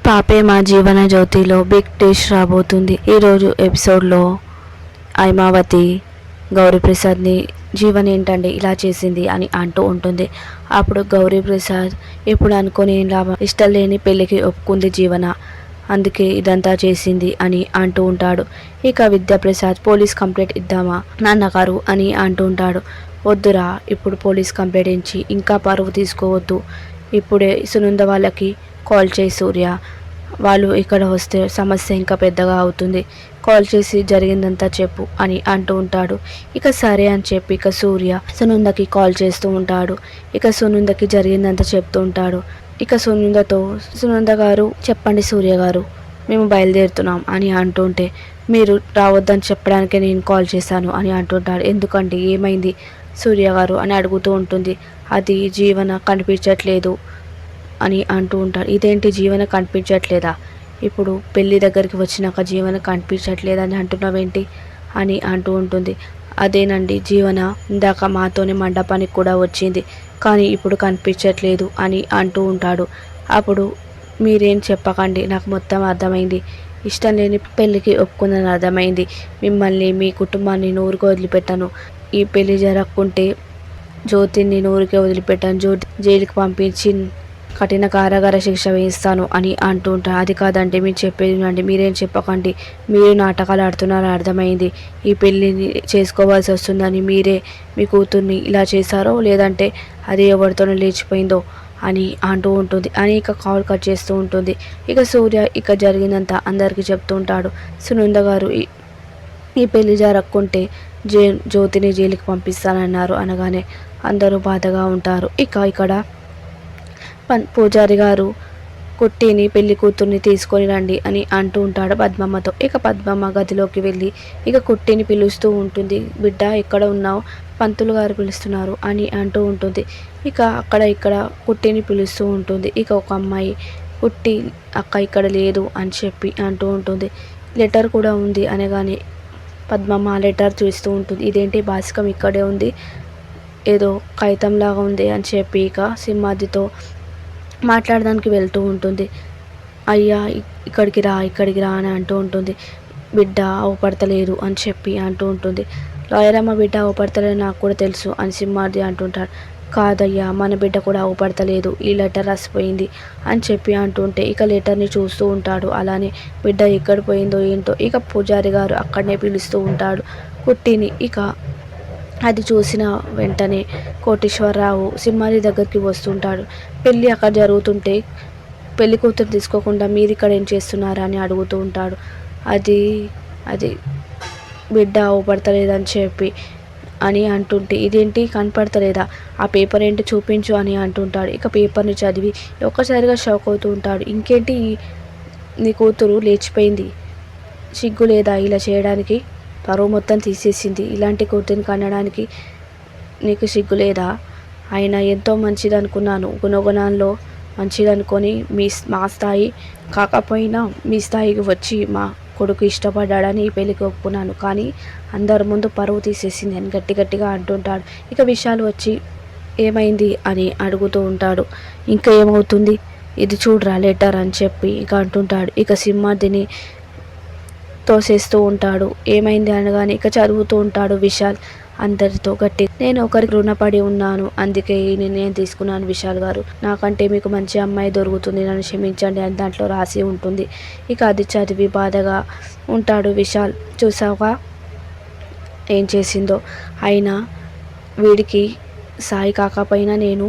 పాపే మా జీవన జ్యోతిలో బిగ్ టేస్ట్ రాబోతుంది. ఈరోజు ఎపిసోడ్లో ఐమావతి గౌరీప్రసాద్ని జీవన్ ఏంటండి ఇలా చేసింది అని అంటూ ఉంటుంది. అప్పుడు గౌరీప్రసాద్ ఇప్పుడు అనుకుని ఏం లాభం, ఇష్టం లేని పెళ్ళికి ఒప్పుకుంది జీవన, అందుకే ఇదంతా చేసింది అని అంటూ ఉంటాడు. ఇక విద్యాప్రసాద్ పోలీస్ కంప్లైంట్ ఇద్దామా నాన్నగారు అని అంటూ ఉంటాడు. వద్దురా, ఇప్పుడు పోలీస్ కంప్లైంట్ ఇచ్చి ఇంకా పరువు తీసుకోవద్దు. ఇప్పుడే సునంద వాళ్ళకి కాల్ చేయి సూర్య, వాళ్ళు ఇక్కడ వస్తే సమస్య ఇంకా పెద్దగా అవుతుంది, కాల్ చేసి జరిగిందంతా చెప్పు అని అంటూ ఉంటాడు. ఇక సరే అని చెప్పి ఇక సూర్య సునందకి కాల్ చేస్తూ ఉంటాడు. ఇక సునందకి జరిగిందంతా చెప్తూ ఉంటాడు. ఇక సునందతో, సునంద గారు చెప్పండి సూర్య గారు, మేము బయలుదేరుతున్నాం అని అంటుంటే, మీరు రావద్దని చెప్పడానికే నేను కాల్ చేశాను అని అంటుంటాడు. ఎందుకంటే ఏమైంది సూర్య గారు అని అడుగుతూ ఉంటుంది. అది జీవన కనిపించట్లేదు అని అంటూ ఉంటాడు. ఇదేంటి జీవన కనిపించట్లేదా, ఇప్పుడు పెళ్ళి దగ్గరికి వచ్చినాక జీవన కనిపించట్లేదని అంటున్నావేంటి అని అంటూ ఉంటుంది. అదేనండి, జీవన ఇందాక మాతోనే మండపానికి కూడా వచ్చింది, కానీ ఇప్పుడు కనిపించట్లేదు అని అంటూ ఉంటాడు. అప్పుడు మీరేం చెప్పకండి, నాకు మొత్తం అర్థమైంది, ఇష్టం లేని పెళ్ళికి ఒప్పుకుందని అర్థమైంది. మిమ్మల్ని మీ కుటుంబాన్ని నూరుగా వదిలిపెట్టాను, ఈ పెళ్ళి జరగకుంటే జ్యోతిని నూరుకే వదిలిపెట్టాను, జ్యోతి జైలుకి పంపించి కఠిన కారాగార శిక్ష వేయిస్తాను అని అంటూ ఉంటారు. అది కాదంటే మీరు చెప్పేది అండి, మీరేం చెప్పకండి, మీరు నాటకాలు ఆడుతున్నారని అర్థమైంది, ఈ పెళ్ళిని చేసుకోవాల్సి వస్తుందని మీరే మీ కూతుర్ని ఇలా చేశారో, లేదంటే అది ఎవరితోనో లేచిపోయిందో అని అంటూ ఉంటుంది అని ఇక కాల్ కట్ చేస్తూ ఉంటుంది. ఇక సూర్య ఇక జరిగిందంతా అందరికీ చెప్తూ ఉంటాడు. సునంద గారు ఈ పెళ్లి జరగకుంటే జ్యోతిని జైలుకి పంపిస్తానన్నారు అనగానే అందరూ బాధగా ఉంటారు. ఇక ఇక్కడ పూజారి గారు కుట్టిని పెళ్లి కూతుర్ని తీసుకొని రండి అని అంటూ ఉంటాడు పద్మమ్మతో. ఇక పద్మమ్మ గదిలోకి వెళ్ళి ఇక కుట్టిని పిలుస్తూ ఉంటుంది. బిడ్డ ఎక్కడ ఉన్నావు, పంతులు గారు పిలుస్తున్నారు అని అంటూ ఉంటుంది. ఇక అక్కడ ఇక్కడ కుట్టిని పిలుస్తూ ఉంటుంది. ఇక ఒక అమ్మాయి కుట్టి అక్క ఇక్కడ లేదు అని చెప్పి అంటూ ఉంటుంది. లెటర్ కూడా ఉంది అనగానే పద్మమ్మ లెటర్ చూస్తూ ఉంటుంది. ఇదేంటి భాస్కం ఇక్కడే ఉంది, ఏదో కాగితంలాగా ఉంది అని చెప్పి ఇక సింహాద్రితో మాట్లాడడానికి వెళ్తూ ఉంటుంది. అయ్యా ఇక్కడికి రా, ఇక్కడికి రా అని అంటూ ఉంటుంది. బిడ్డ అవపడతలేదు అని చెప్పి అంటూ ఉంటుంది. లాయరమ్మ బిడ్డ అవపడతలేదు నాకు కూడా తెలుసు అని సింహాద్రి అంటుంటాడు. కాదయ్యా, మన బిడ్డ కూడా అవపడతలేదు, ఈ లెటర్ రాసిపోయింది అని చెప్పి అంటుంటే ఇక లెటర్ని చూస్తూ ఉంటాడు. అలానే బిడ్డ ఎక్కడ పోయిందో ఏంటో ఇక పూజారి గారు అక్కడనే పిలుస్తూ ఉంటాడు కుట్టిని. ఇక అది చూసిన వెంటనే కోటేశ్వరరావు సింహాద్రి దగ్గరికి వస్తుంటాడు. పెళ్ళి అక్కడ జరుగుతుంటే పెళ్లి కూతురు తీసుకోకుండా మీరు ఇక్కడ ఏం చేస్తున్నారా అని అడుగుతూ ఉంటాడు. అది అది బిడ్డ అవపడతలేదని చెప్పి అని అంటుంటే, ఇదేంటి కనపడతలేదా, ఆ పేపర్ ఏంటి చూపించు అని అంటుంటాడు. ఇక పేపర్ని చదివి ఒక్కసారిగా షాక్ అవుతూ ఉంటాడు. ఇంకేంటి, నీ కూతురు లేచిపోయింది, సిగ్గు లేదా ఇలా చేయడానికి, పరువు మొత్తం తీసేసింది, ఇలాంటి కూతురిని కనడానికి నీకు సిగ్గు లేదా, ఆయన ఎంతో మంచిది అనుకున్నాను, గుణగుణాల్లో మంచిది అనుకొని మా స్థాయి కాకపోయినా మీ స్థాయికి వచ్చి మా కొడుకు ఇష్టపడ్డాడని ఈ పెళ్ళికి ఒప్పుకున్నాను, కానీ అందరి ముందు పరువు తీసేసింది అని గట్టిగా అంటుంటాడు. ఇక విషయాలు వచ్చి ఏమైంది అని అడుగుతూ ఉంటాడు. ఇంకా ఏమవుతుంది, ఇది చూడరా లెటర్ అని చెప్పి ఇక అంటుంటాడు. ఇక సింహాద్రిని తోసేస్తూ ఉంటాడు. ఏమైంది అనగానే ఇక చదువుతూ ఉంటాడు విశాల్ అందరితో గట్టి. నేను ఒకరికి రుణపడి ఉన్నాను, అందుకే ఈ నిర్ణయం తీసుకున్నాను విశాల్ గారు, నాకంటే మీకు మంచి అమ్మాయి దొరుకుతుంది, నన్ను క్షమించండి అని దాంట్లో రాసి ఉంటుంది. ఇక అది చదివి బాధగా ఉంటాడు విశాల్. చూసావుగా ఏం చేసిందో, అయినా వీడికి సాయి కాకపోయినా నేను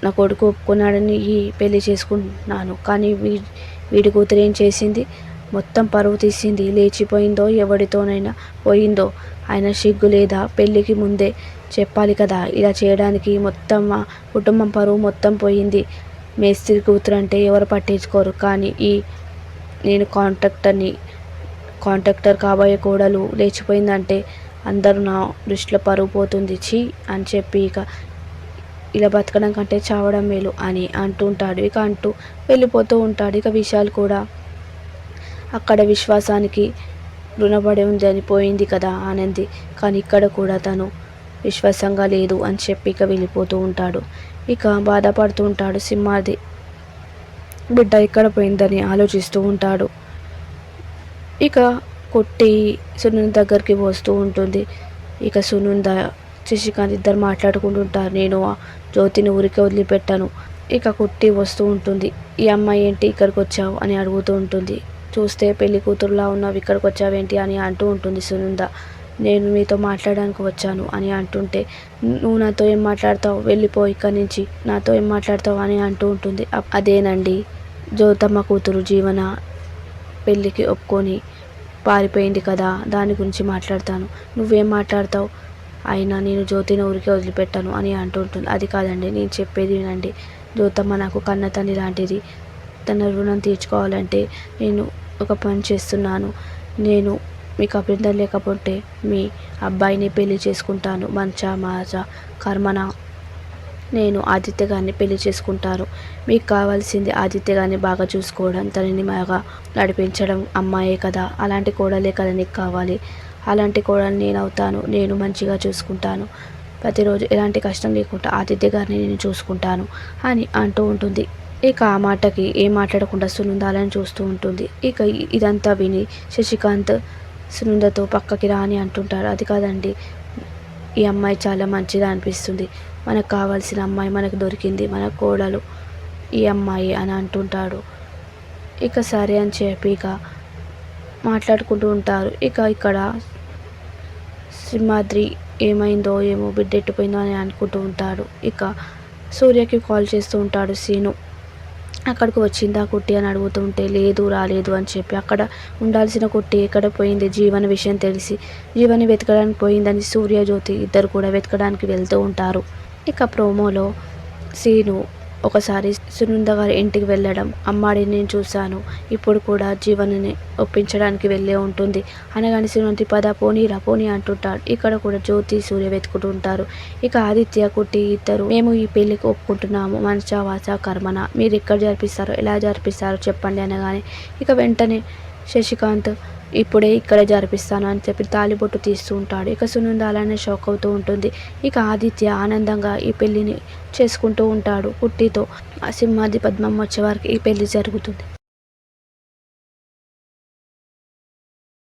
నా కొడుకు ఒప్పుకున్నాడని ఈ పెళ్లి చేసుకుంటున్నాను, కానీ వీడి కూతురు ఏం చేసింది, మొత్తం పరువు తీసింది, లేచిపోయిందో ఎవరితోనైనా పోయిందో, ఆయన సిగ్గు లేదా, పెళ్ళికి ముందే చెప్పాలి కదా ఇలా చేయడానికి, మొత్తం మా కుటుంబం పరువు మొత్తం పోయింది, మేస్త్రి కూతురు అంటే ఎవరు పట్టించుకోరు, కానీ నేను కాంట్రాక్టర్ కాబోయే కోడలు లేచిపోయిందంటే అందరూ నా దృష్టిలో పరువు పోతుంది ఛీ అని చెప్పి ఇక ఇలా బతకడం కంటే చావడం మేలు అని అంటుంటాడు. ఇక అంటూ వెళ్ళిపోతూ ఉంటాడు. ఇక విశాల్ కూడా అక్కడ విశ్వాసానికి రుణపడి ఉంది అని పోయింది కదా ఆనంది, కానీ ఇక్కడ కూడా తను విశ్వాసంగా లేదు అని చెప్పి ఇక వెళ్ళిపోతూ ఉంటాడు. ఇక బాధపడుతూ ఉంటాడు సింహాద్రి. బిడ్డ ఎక్కడ పోయిందని ఆలోచిస్తూ ఉంటాడు. ఇక కొట్టి సునంద దగ్గరికి వస్తూ ఉంటుంది. ఇక సునంద శశికాంత్ ఇద్దరు మాట్లాడుకుంటుంటారు. నేను ఆ జ్యోతిని ఊరికే వదిలిపెట్టాను. ఇక కుట్టి వస్తూ ఉంటుంది. ఈ అమ్మాయి ఏంటి ఇక్కడికి వచ్చావు అని అడుగుతూ ఉంటుంది. చూస్తే పెళ్లి కూతురులా ఉన్నావు, ఇక్కడికి వచ్చావేంటి అని అంటూ ఉంటుంది సునంద. నేను మీతో మాట్లాడడానికి వచ్చాను అని అంటుంటే, నువ్వు నాతో ఏం మాట్లాడతావు, వెళ్ళిపో ఇక్కడి నుంచి, నాతో ఏం మాట్లాడతావు అని అంటూ ఉంటుంది. అదేనండి, జ్యోతమ్మ కూతురు జీవన పెళ్ళికి ఒప్పుకొని పారిపోయింది కదా, దాని గురించి మాట్లాడతాను. నువ్వేం మాట్లాడతావు, అయినా నేను జ్యోతిని ఊరికే వదిలిపెట్టాను అని అంటూ ఉంటుంది. అది కాదండి, నేను చెప్పేది వినండి. జ్యోతమ్మ నాకు కన్న తల్లి లాంటిది. తన రుణం తీర్చుకోవాలంటే నేను ఒక పని చేస్తున్నాను. నేను మీకు అభ్యంతరం లేకపోతే మీ అబ్బాయిని పెళ్లి చేసుకుంటాను. మంచా మాచా కర్మన నేను ఆదిత్య గారిని పెళ్లి చేసుకుంటాను. మీకు కావాల్సింది ఆదిత్య గారిని బాగా చూసుకోవడం, తనని బాగా నడిపించడం. అమ్మాయే కదా, అలాంటి కోడలే కదా నీకు కావాలి. అలాంటి కోడలు నేను అవుతాను. నేను మంచిగా చూసుకుంటాను. ప్రతిరోజు ఎలాంటి కష్టం లేకుండా ఆదిత్య గారిని నేను చూసుకుంటాను అని అంటూ ఉంటుంది. ఇక ఆ మాటకి ఏం మాట్లాడకుండా సునందాలని చూస్తూ ఉంటుంది. ఇక ఇదంతా విని శశికాంత్ సునందతో పక్కకి రా అని అంటుంటాడు. అది కాదండి, ఈ అమ్మాయి చాలా మంచిగా అనిపిస్తుంది. మనకు కావాల్సిన అమ్మాయి మనకు దొరికింది, మన కోడలు ఈ అమ్మాయి అని అంటుంటాడు. ఇక సరే అని చెప్పి ఇక మాట్లాడుకుంటూ ఉంటారు. ఇక ఇక్కడ సింహాద్రి ఏమైందో ఏమో, బిడ్డ ఎట్టిపోయిందో అని అనుకుంటూ ఉంటాడు. ఇక సూర్యకి కాల్ చేస్తూ ఉంటాడు సీను. అక్కడికి వచ్చిందా కుట్టి అని అడుగుతుంటే, లేదు రాలేదు అని చెప్పి, అక్కడ ఉండాల్సిన కుట్టి ఎక్కడ పోయింది, జీవన విషయం తెలిసి జీవని వెతకడానికి పోయిందని సూర్య జ్యోతి ఇద్దరు కూడా వెతకడానికి వెళ్తూ ఉంటారు. ఇక ప్రోమోలో సీను ఒకసారి సునంద గారి ఇంటికి వెళ్ళడం, అమ్మాడిని నేను చూశాను, ఇప్పుడు కూడా జీవనని ఒప్పించడానికి వెళ్ళే ఉంటుంది అనగానే సునంది పద పోనీరా పోనీ అంటుంటాడు. ఇక్కడ కూడా జ్యోతి సూర్య వెతుకుతూ ఉంటారు. ఇక ఆదిత్య కుట్టి ఇద్దరు, మేము ఈ పెళ్లికి ఒప్పుకుంటున్నాము, మనసా వాచా కర్మన, మీరు ఎక్కడ జరిపిస్తారో ఎలా జరిపిస్తారో చెప్పండి అనగానే ఇక వెంటనే శశికాంత్ ఇప్పుడే ఇక్కడే జరిపిస్తాను అని చెప్పి తాళిబొట్టు తీస్తూ ఉంటాడు. ఇక సునంద అలానే షాక్ అవుతూ ఉంటుంది. ఇక ఆదిత్య ఆనందంగా ఈ పెళ్ళిని చేసుకుంటూ ఉంటాడు కుట్టితో. సింహాద్రి పద్మమ్మ వచ్చే వారికి ఈ పెళ్లి జరుగుతుంది.